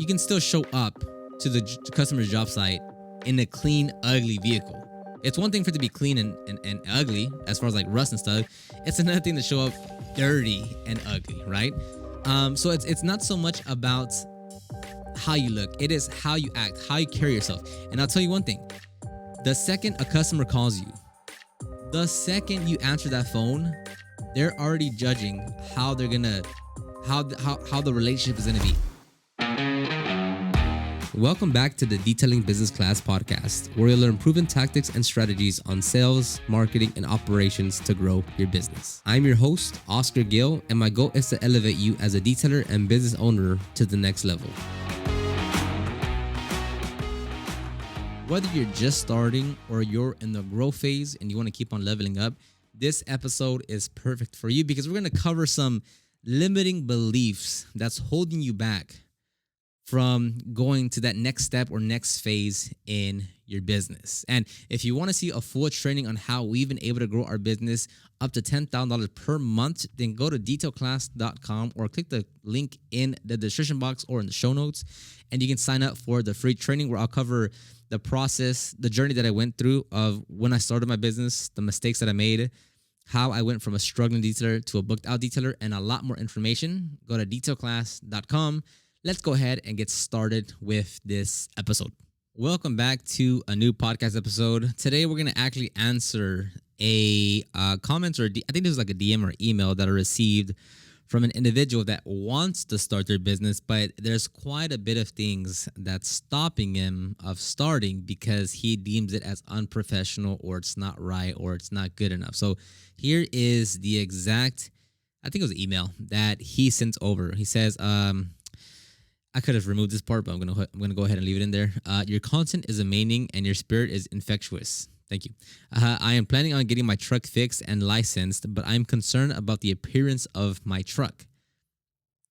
can still show up to the customer's job site in a clean, ugly vehicle. It's one thing for it to be clean and ugly as far as like rust and stuff. It's another thing to show up dirty and ugly, right? So it's not so much about how you look. It is how you act, how you carry yourself. And I'll tell you one thing. The second a customer calls you, the second you answer that phone, they're already judging how they're gonna, how the relationship is gonna be. Welcome back to the Detailing Business Class podcast, where you'll learn proven tactics and strategies on sales, marketing, and operations to grow your business. I'm your host, Oscar Gill, and my goal is to elevate you as a detailer and business owner to the next level. Whether you're just starting or you're in the growth phase and you want to keep on leveling up, this episode is perfect for you because we're going to cover some limiting beliefs that's holding you back from going to that next step or next phase in your business. And if you want to see a full training on how we've been able to grow our business up to $10,000 per month, then go to detailclass.com or click the link in the description box or in the show notes, and you can sign up for the free training where I'll cover the process, the journey that I went through of when I started my business, the mistakes that I made, how I went from a struggling detailer to a booked out detailer, and a lot more information. Go to detailclass.com. Let's go ahead and get started with this episode. Welcome back to a new podcast episode. Today, we're going to actually answer a comment, or I think this was like a DM or email that I received from an individual that wants to start their business, but there's quite a bit of things that's stopping him of starting because he deems it as unprofessional, or it's not right, or it's not good enough. So here is the exact, I think it was an email that he sent over. He says, I could have removed this part, but I'm gonna go ahead and leave it in there. Your content is amazing and your spirit is infectious. Thank you. I am planning on getting my truck fixed and licensed, but I'm concerned about the appearance of my truck.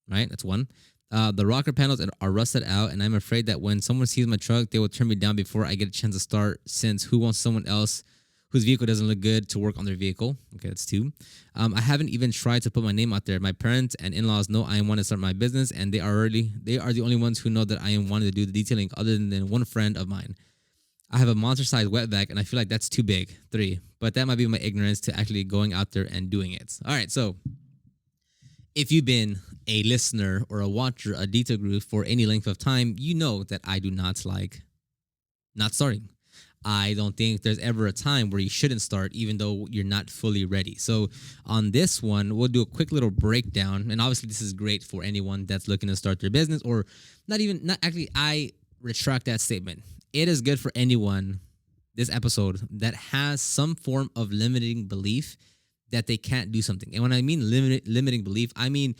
Right? That's one. The rocker panels are rusted out, and I'm afraid that when someone sees my truck, they will turn me down before I get a chance to start, since who wants someone else whose vehicle doesn't look good to work on their vehicle? Okay, that's two. I haven't even tried to put my name out there. My parents and in-laws know I want to start my business, and they are the only ones who know that I am wanting to do the detailing, other than one friend of mine. I have a monster-sized wet vac, and I feel like that's too big. 3. But that might be my ignorance to actually going out there and doing it. All right, so if you've been a listener or a watcher of Detail Group for any length of time, you know that I do not like not starting. I don't think there's ever a time where you shouldn't start, even though you're not fully ready. So on this one, we'll do a quick little breakdown. And obviously, this is great for anyone that's looking to start their business, or I retract that statement. It is good for anyone, this episode, that has some form of limiting belief that they can't do something. And when I mean limiting belief, I mean,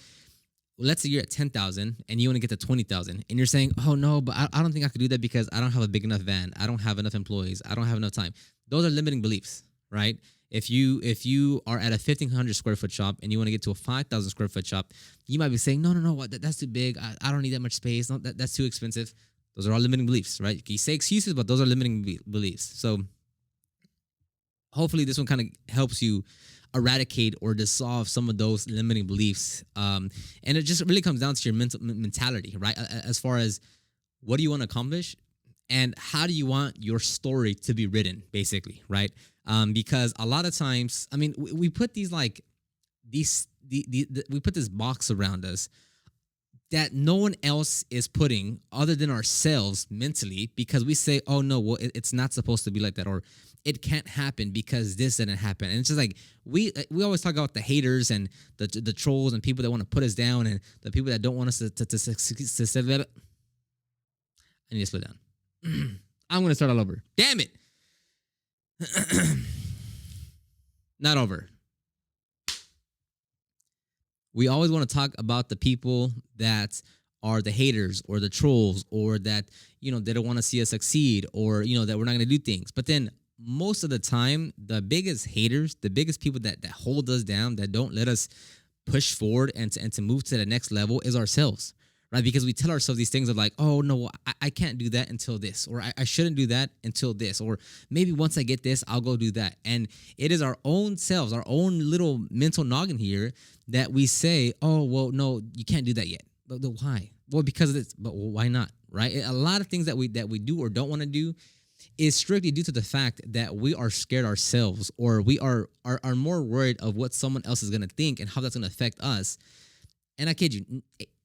let's say you're at 10,000 and you want to get to 20,000, and you're saying, oh no, but I don't think I could do that because I don't have a big enough van. I don't have enough employees. I don't have enough time. Those are limiting beliefs, right? If you are at a 1,500 square foot shop and you want to get to a 5,000 square foot shop, you might be saying, no, that's too big. I don't need that much space. No, that's too expensive. Those are all limiting beliefs, right? You say excuses, but those are limiting beliefs. So hopefully this one kind of helps you eradicate or dissolve some of those limiting beliefs. And it just really comes down to your mentality, right? As far as what do you want to accomplish and how do you want your story to be written, basically, right? Because a lot of times, I mean, we put these like we put this box around us that no one else is putting other than ourselves mentally, because we say, oh no, well, it's not supposed to be like that, or it can't happen because this didn't happen. And it's just like, we always talk about the haters and the trolls and people that want to put us down and the people that don't want us to succeed. I need to slow down. I'm going to start all over. Damn it. Not over. We always want to talk about the people that are the haters or the trolls, or that, they don't want to see us succeed, or, that we're not going to do things. But then most of the time, the biggest haters, the biggest people that hold us down, that don't let us push forward and to move to the next level is ourselves, right? Because we tell ourselves these things of like, oh no, I can't do that until this, or I shouldn't do that until this, or maybe once I get this, I'll go do that. And it is our own selves, our own little mental noggin here that we say, oh, well, no, you can't do that yet. Why? Well, because of this. But why not? Right? A lot of things that we do or don't want to do is strictly due to the fact that we are scared ourselves, or we are more worried of what someone else is gonna think and how that's gonna affect us. And I kid you,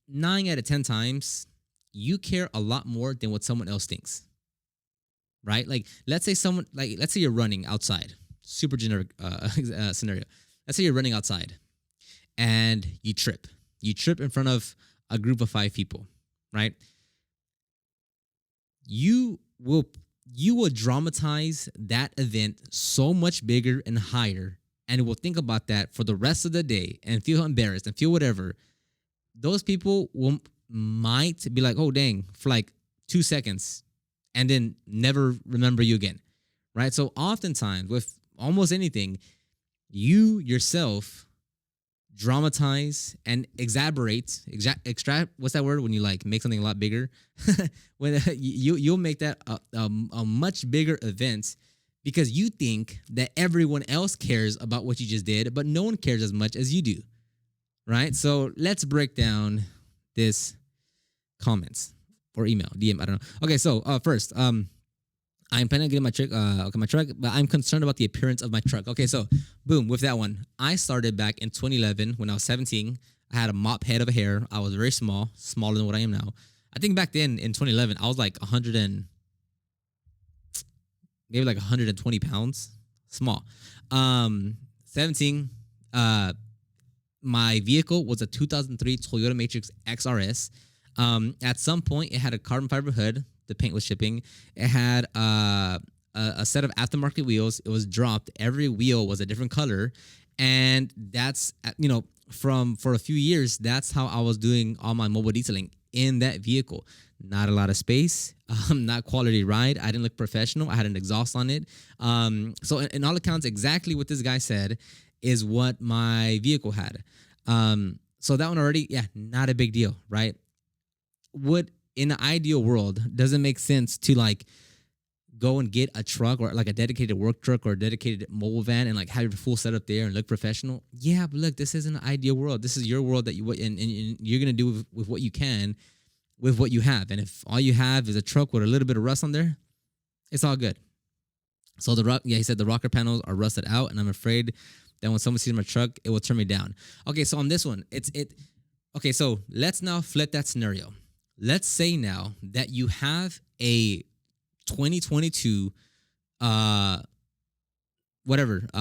9 out of 10 times, you care a lot more than what someone else thinks. Right? Like, let's say you're running outside. Super generic scenario. Let's say you're running outside and you trip. You trip in front of a group of 5 people, right? You will dramatize that event so much bigger and higher, and will think about that for the rest of the day and feel embarrassed and feel whatever. Those people might be like, oh dang, for like 2 seconds, and then never remember you again, right? So oftentimes with almost anything, you yourself dramatize and extract, what's that word when you like make something a lot bigger? When you'll make that a much bigger event, because you think that everyone else cares about what you just did, but no one cares as much as you do, right? So let's break down this comments or email, DM, I don't know. Okay, so first, I'm planning on getting my truck, but I'm concerned about the appearance of my truck. Okay, so boom, with that one, I started back in 2011 when I was 17. I had a mop head of a hair. I was very small, smaller than what I am now. I think back then in 2011, I was like maybe like 120 pounds, small. 17. My vehicle was a 2003 Toyota Matrix XRS. At some point, it had a carbon fiber hood. The paint was shipping. It had a set of aftermarket wheels. It was dropped. Every wheel was a different color, and that's for a few years, that's how I was doing all my mobile detailing in that vehicle. Not a lot of space, not quality ride. I didn't look professional. I had an exhaust on it. So in all accounts, exactly what this guy said is what my vehicle had. So that one already, yeah, not a big deal, right? In an ideal world, does it make sense to like go and get a truck or like a dedicated work truck or a dedicated mobile van and like have your full setup there and look professional? Yeah, but look, this isn't an ideal world. This is your world that and you're gonna do with what you can, with what you have. And if all you have is a truck with a little bit of rust on there, it's all good. So he said the rocker panels are rusted out, and I'm afraid that when someone sees my truck, it will turn me down. Okay, so on this one, okay, so let's now flip that scenario. Let's say now that you have a 2022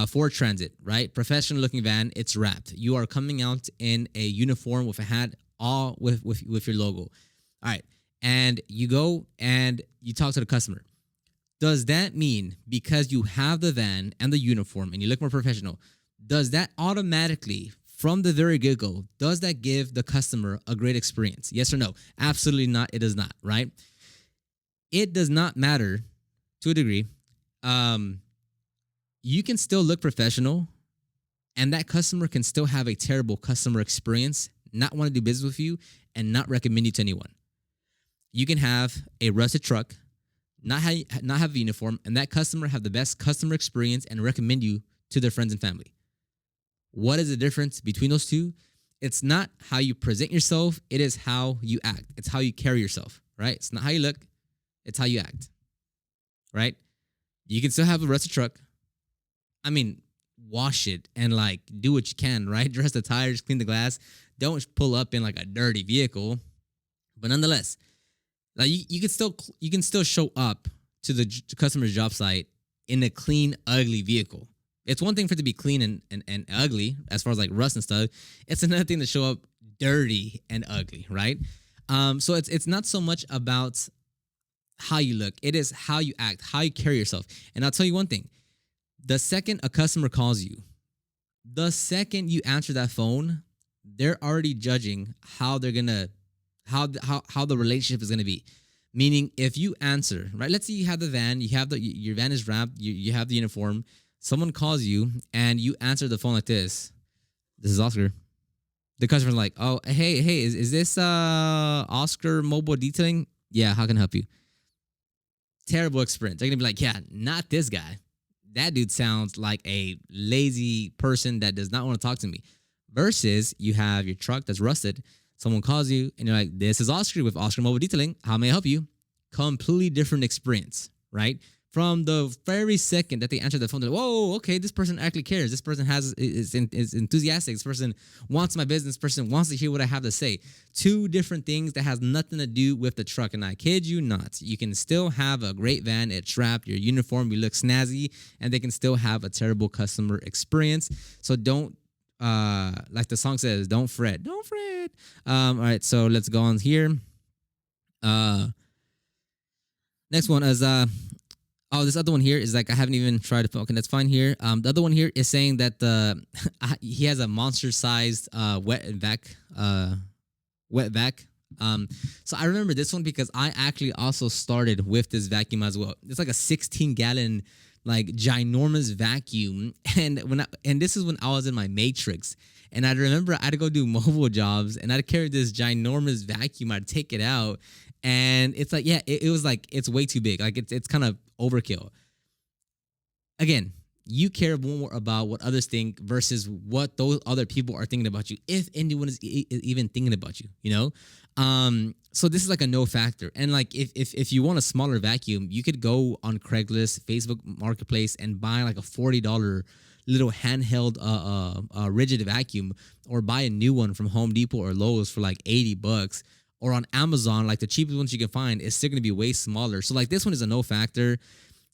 Ford Transit, right? Professional looking van. It's wrapped. You are coming out in a uniform with a hat, all with your logo. All right. And you go and you talk to the customer. Does that mean because you have the van and the uniform and you look more professional, does that automatically, from the very get-go, does that give the customer a great experience? Yes or no? Absolutely not. It does not, right? It does not matter to a degree. You can still look professional, and that customer can still have a terrible customer experience, not want to do business with you, and not recommend you to anyone. You can have a rusted truck, not have a uniform, and that customer have the best customer experience and recommend you to their friends and family. What is the difference between those two? It's not how you present yourself. It is how you act. It's how you carry yourself, right? It's not how you look. It's how you act, right? You can still have a rusted truck. I mean, wash it and like do what you can, right? Dress the tires, clean the glass. Don't pull up in like a dirty vehicle. But nonetheless, like you can still show up to the customer's job site in a clean, ugly vehicle. It's one thing for it to be clean and ugly as far as like rust and stuff. It's another thing to show up dirty and ugly, right? So it's not so much about how you look. It is how you act, how you carry yourself. And I'll tell you one thing. The second a customer calls you, the second you answer that phone, they're already judging how they're gonna how the relationship is gonna be. Meaning, if you answer, right? Let's say you have the van, your van is wrapped, you have the uniform. Someone calls you and you answer the phone like this. This is Oscar. The customer's like, oh, hey, is this Oscar Mobile Detailing? Yeah, how can I help you? Terrible experience. They're gonna be like, yeah, not this guy. That dude sounds like a lazy person that does not want to talk to me. Versus you have your truck that's rusted. Someone calls you and you're like, this is Oscar with Oscar Mobile Detailing. How may I help you? Completely different experience, right? From the very second that they answer the phone, they're like, whoa, okay, this person actually cares. This person is enthusiastic. This person wants my business. This person wants to hear what I have to say. Two different things that has nothing to do with the truck. And I kid you not, you can still have a great van. It's wrapped, your uniform, you look snazzy, and they can still have a terrible customer experience. So don't, like the song says, don't fret. Don't fret. All right, so let's go on here. Next one is oh, this other one here is like I haven't even tried to. Okay, that's fine here. The other one here is saying that he has a monster-sized wet vac. So I remember this one because I actually also started with this vacuum as well. It's like a 16-gallon, like ginormous vacuum, and this is when I was in my matrix. And I remember I had to go do mobile jobs, and I'd carry this ginormous vacuum. I'd take it out, and it's like, yeah, it was like it's way too big. Like it's kind of overkill. Again, you care more about what others think versus what those other people are thinking about you, if anyone is even thinking about you. You know, so this is like a no factor. And like if you want a smaller vacuum, you could go on Craigslist, Facebook Marketplace, and buy like a $40 little handheld rigid vacuum, or buy a new one from Home Depot or Lowe's for like $80, or on Amazon, like the cheapest ones you can find is still going to be way smaller. So like this one is a no factor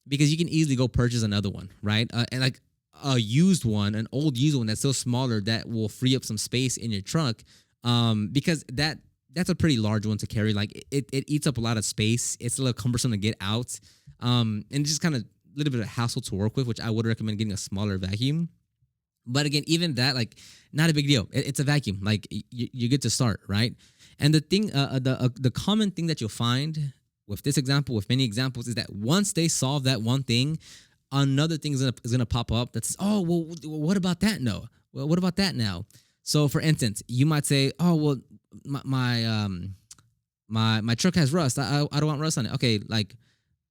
because you can easily go purchase another one, right? And like a used one, an old used one that's still smaller, that will free up some space in your truck, because that's a pretty large one to carry. Like it eats up a lot of space. It's a little cumbersome to get out, and just kind of little bit of hassle to work with, which I would recommend getting a smaller vacuum. But again, even that, like, not a big deal. It's a vacuum. Like, you're good to start, right? And the thing, the common thing that you'll find with this example, with many examples, is that once they solve that one thing, another thing is gonna pop up that says, oh, well, what about that? No, well, what about that now? So, for instance, you might say, oh, well, my truck has rust. I don't want rust on it. Okay, like,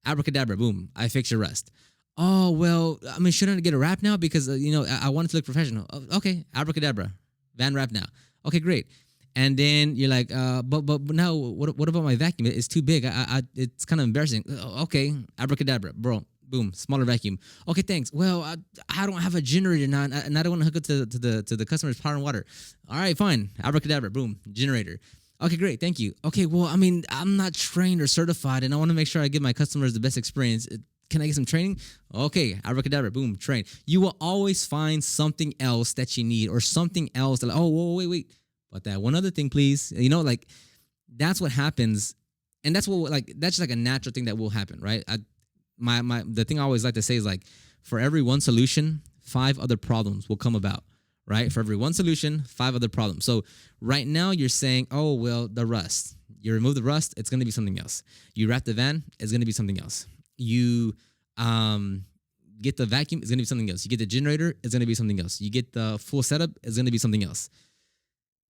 abracadabra, boom, I fix your rust. Oh, well, I mean, shouldn't I get a wrap now? Because, I want it to look professional. Okay, abracadabra, van wrap now. Okay, great. And then you're like, but now, what about my vacuum? It's too big. It's kind of embarrassing. Okay, abracadabra, bro. Boom, smaller vacuum. Okay, thanks. Well, I don't have a generator now, and I don't want to hook it to the customer's power and water. All right, fine. Abracadabra, boom, generator. Okay, great. Thank you. Okay, well, I mean, I'm not trained or certified, and I want to make sure I give my customers the best experience. Can I get some training? Okay, abracadabra, boom, train. You will always find something else that you need, or something else that, oh, whoa, wait. But that one other thing, please. Like, that's what happens, and that's just like a natural thing that will happen, right? The thing I always like to say is, like, for every one solution, 5 other problems will come about. Right? For every one solution, 5 other problems. So right now you're saying, oh, well, the rust. You remove the rust, it's going to be something else. You wrap the van, it's going to be something else. You get the vacuum, it's going to be something else. You get the generator, it's going to be something else. You get the full setup, it's going to be something else.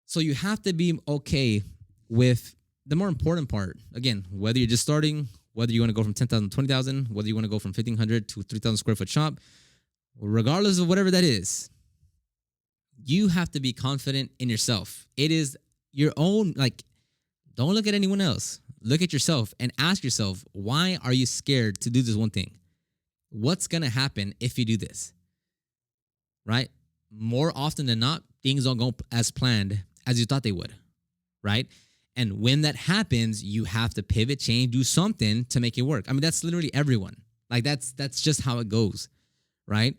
So you have to be okay with the more important part. Again, whether you're just starting, whether you want to go from 10,000 to 20,000, whether you want to go from 1,500 to 3,000 square foot shop, regardless of whatever that is, you have to be confident in yourself. It is your own, like, don't look at anyone else. Look at yourself and ask yourself, why are you scared to do this one thing? What's going to happen if you do this? Right? More often than not, things don't go as planned as you thought they would. Right? And when that happens, you have to pivot, change, do something to make it work. I mean, that's literally everyone. Like, that's just how it goes. Right?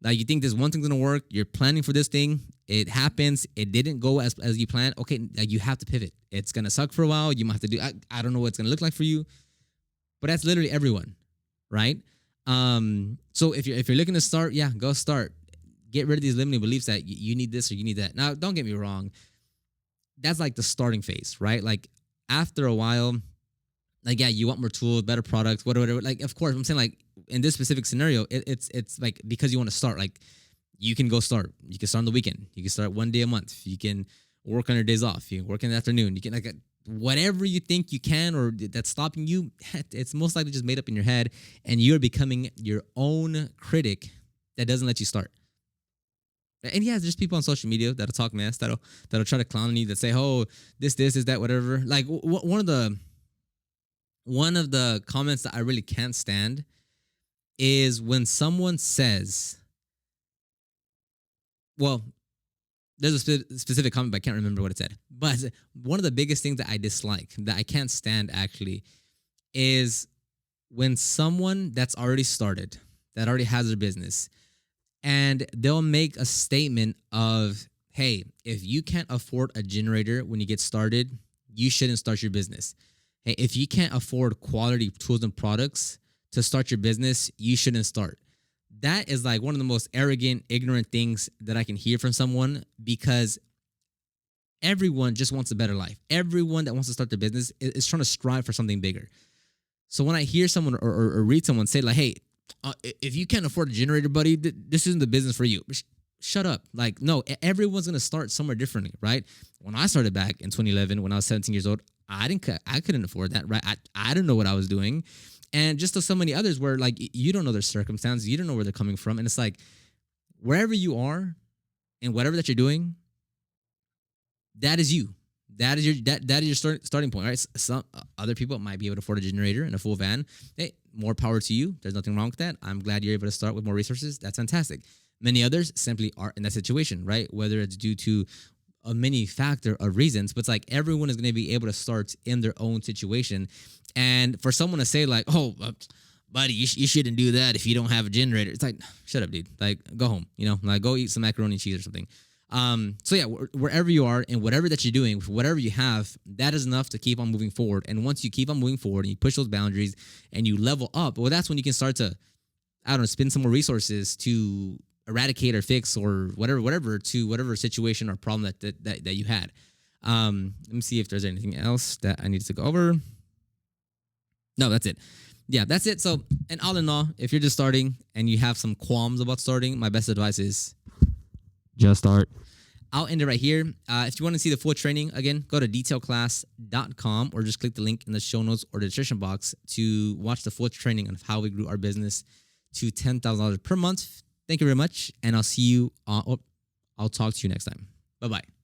Like, you think this one thing's gonna work, you're planning for this thing, it happens, it didn't go as you planned. Okay, like, you have to pivot. It's gonna suck for a while. You might have to do. I don't know what it's gonna look like for you, but that's literally everyone, right? So if you're looking to start, yeah, go start. Get rid of these limiting beliefs that you need this or you need that. Now, don't get me wrong. That's like the starting phase, right? Like, after a while, like, yeah, you want more tools, better products, whatever. Like, of course, I'm saying, like, in this specific scenario, it's like, because you want to start, like, you can go start. You can start on the weekend. You can start one day a month. You can work on your days off. You can work in the afternoon. You can, like, whatever you think you can, or that's stopping you, it's most likely just made up in your head, and you're becoming your own critic that doesn't let you start. And yeah, there's people on social media that'll talk mess, that'll try to clown you, that say, "Oh, this is that, whatever." Like one of the comments that I really can't stand is when someone says, well, there's a specific comment, but I can't remember what it said. But one of the biggest things that I dislike, that I can't stand actually, is when someone that's already started, that already has their business, and they'll make a statement of, hey, if you can't afford a generator when you get started, you shouldn't start your business. Hey, if you can't afford quality tools and products to start your business, you shouldn't start. That is like one of the most arrogant, ignorant things that I can hear from someone, because everyone just wants a better life. Everyone that wants to start their business is trying to strive for something bigger. So when I hear someone or read someone say like, hey, if you can't afford a generator, buddy, this isn't the business for you. Shut up. Like, no, everyone's going to start somewhere differently, right? When I started back in 2011, when I was 17 years old, I couldn't afford that, right? I didn't know what I was doing. And just so many others where like, you don't know their circumstances, you don't know where they're coming from. And it's like, wherever you are and whatever that you're doing, that is you. That is your starting point, right? Some other people might be able to afford a generator and a full van. Hey, more power to you. There's nothing wrong with that. I'm glad you're able to start with more resources. That's fantastic. Many others simply are in that situation, right? Whether it's due to a many factor of reasons, but it's like everyone is going to be able to start in their own situation. And for someone to say like, oh, buddy, you shouldn't do that if you don't have a generator. It's like, shut up, dude. Like, go home, like go eat some macaroni and cheese or something. So yeah, wherever you are and whatever that you're doing, whatever you have, that is enough to keep on moving forward. And once you keep on moving forward and you push those boundaries and you level up, well, that's when you can start to, I don't know, spend some more resources to eradicate or fix or whatever to whatever situation or problem that you had. Let me see if there's anything else that I need to go over. No, that's it. Yeah, that's it. So, and all in all, if you're just starting and you have some qualms about starting, my best advice is just start. I'll end it right here. If you want to see the full training, again, go to detailclass.com or just click the link in the show notes or the description box to watch the full training on how we grew our business to $10,000 per month. Thank you very much, and I'll see you. I'll talk to you next time. Bye-bye.